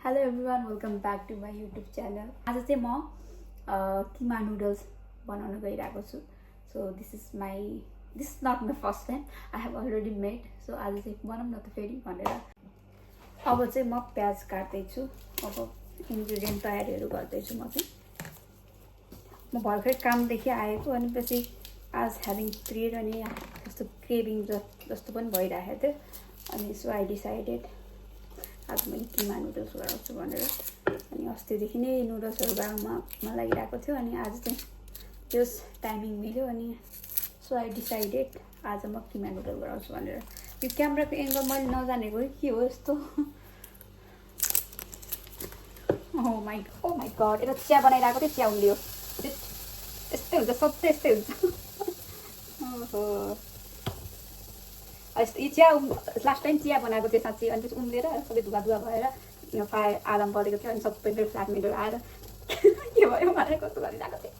Hello everyone, welcome back to my YouTube channel. आज चाहिँ म किमा नुडल्स बनाउन गइरहेको छु। So this is not my first time, I have already made. सो आज चाहिँ बनाऊँ न त फेरि भनेर। अब चाहिँ म प्याज काट्दैछु। अब इन्ग्रिडियन्ट तयारीहरू गर्दैछु। म भर्खरै कामदेखि आएको अनि पछि आज ह्याभिङ पिरियड अनि जस्तो क्रेभिङ जस्तो पनि भइरहेको थियो। अनि सो आई डिसाइडेड आज मैले किमा नुडल्स गराउँछु भनेर। अनि अस्तिदेखि नै नुडल्सहरू बनाउन मन लागिरहेको थियो अनि आज चाहिँ त्यस टाइमिङ मिल्यो अनि सो आई डिसाइडेड आज म किमा नुडल गराउँछु भनेर। यो क्यामेराको एङ्गल मैले नजानेको के हो यस्तो। ओ माई गड, यता चिया बनाइरहेको थियो, चिया उम्लियो। यस्तै हुन्छ, सबै यस्तै हुन्छ। ओहो, यो चिया लास्ट टाइम चिया बनाएको थियो साँच्ची, अनि त्यसपछि उम्लेर सबै धुवा भएर फायर आराम परेको थियो अनि सबै फ्ल्याटमेटहरू आएर के भयो भनेर कस्तो गरिरहेको थिएँ।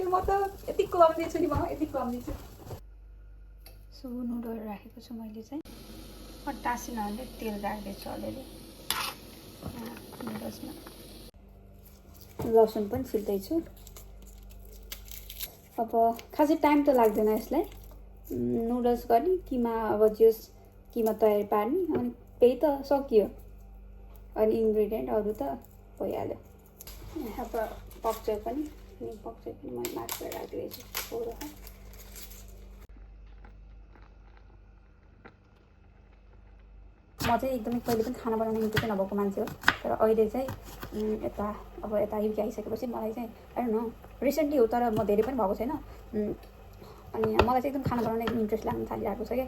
म त यति कम्ती छु नि, म यति कम्ती छु। सो नुडल राखेको छु मैले चाहिँ। टाँसी नहाल्दै तेल राख्दैछु अलिअलि नुडल्समा। लसुन पनि छिल्दैछु। अब खासै टाइम त लाग्दैन यसलाई नुडल्स गर्ने। किमा अब जस किमा तयारी पार्ने अनि त्यही त सकियो। अनि इन्ग्रिडियन्ट अरू त भइहाल्यो। अब पक्चर पनि म मार्च गरेर राखिदिएछु थोरै। म चाहिँ एकदमै कहिले पनि खाना बनाउने इन्ट्रेस्ट नभएको मान्छे हो, तर अहिले चाहिँ यता युके आइसकेपछि मलाई चाहिँ आई डोन्ट नो रिसेन्टली हो तर म धेरै पनि भएको छैन। अनि मलाई चाहिँ एकदम खाना बनाउने इन्ट्रेस्ट लाग्न थालिरहेको छ क्या।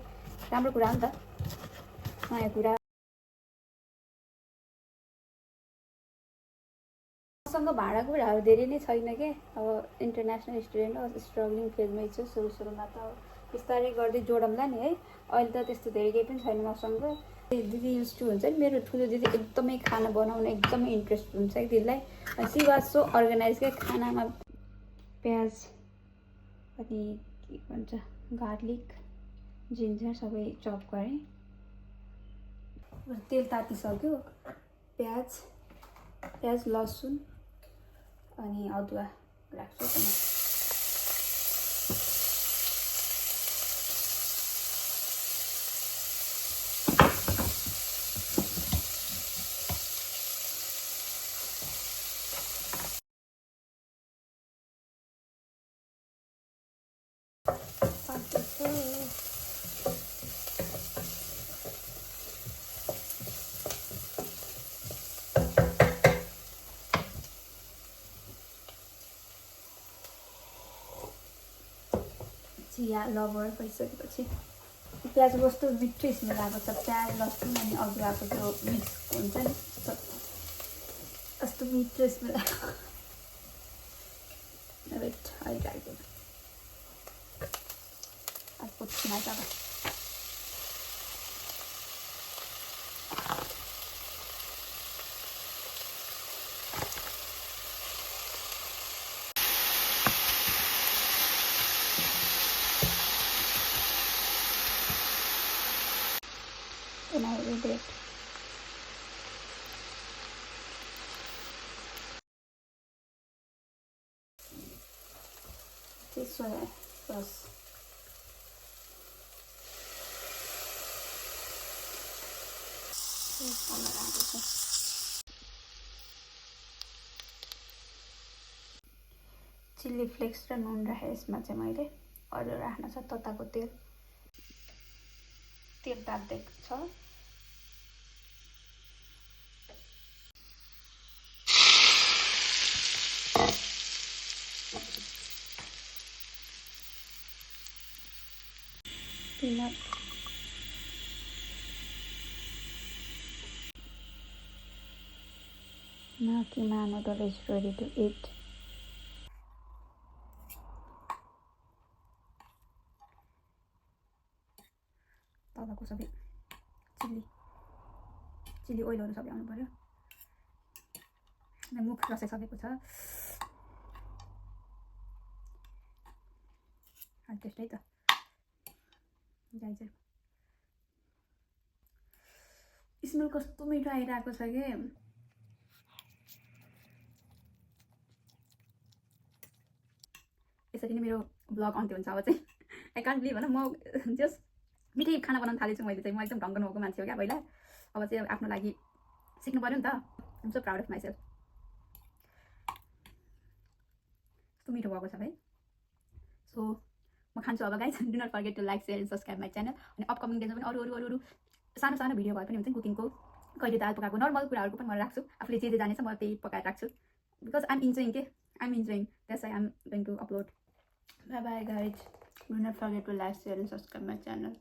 राम्रो कुरा हो नि त, नयाँ कुरा। मसँग भाँडाको कुराहरू धेरै नै छैन क्या। अब इन्टरनेसनल स्टुडेन्ट हो, स्ट्रगलिङ फेजमै छु। सुरुमा त अब बिस्तारै गर्दै जोडौँला नि है। अहिले त त्यस्तो धेरै केही पनि छैन मसँग। दिदी युज टु हुन्छ नि, मेरो ठुलो दिदी एकदमै खाना बनाउन एकदमै इन्ट्रेस्ट हुन्छ कि दिदीलाई। सी वाज सो अर्गनाइज क्या खानामा। प्याज अनि के भन्छ गार्लिक जिन्जर सबै चप गरेँ। तेल तातिसक्यो। प्याज लसुन अनि अदुवा राख्छु त म। चिया लभर भइसकेपछि प्याज कस्तो मिठो स्मेल आएको छ। प्याज लसुन अनि अदुवाको त्यो मिक्स हुन्छ नि, कस्तो मिठो स्मेल आएको। वेट अहिले राख्दैन अर्को छिमा अब। And I regret. This soya sauce. Chilli flakes र नुन राखेँ यसमा चाहिँ मैले। अरू राख्न छ तताको तेल तातिएको छ। peanut now Kima noodle is ready to eat. तलको सबै चिल्ली ओइलहरू सबै आउनु पर्यो। मुख रसाइसकेको छ। अनि त्यस्तै त जाइज। स्मेल कस्तो मिठो आइरहेको छ कि यसरी नै मेरो ब्लग अन्त्य हुन्छ अब चाहिँ आई कान्ट बिलिभ होइन म जस्ट मिठै खाना बनाउन थालेछु मैले चाहिँ म एकदम ढङ्ग नभएको मान्छे हो क्या पहिला अब चाहिँ आफ्नो लागि सिक्नु पऱ्यो नि त I'm so proud of myself कस्तो मिठो भएको छ भाइ सो म खान्छु अब guys do not forget to like share and subscribe my channel अनि अपकमिङ डेजमा पनि अरू सानो सानो भिडियो भए पनि हुन्छ नि कुकिङको कहिले दाल पकाएको नर्मल कुराहरूको पनि म राख्छु आफूले जे जानेछ म त्यही पकाएर राख्छु because I'm enjoying that's I am going to upload bye bye guys do not forget to like share and subscribe my channel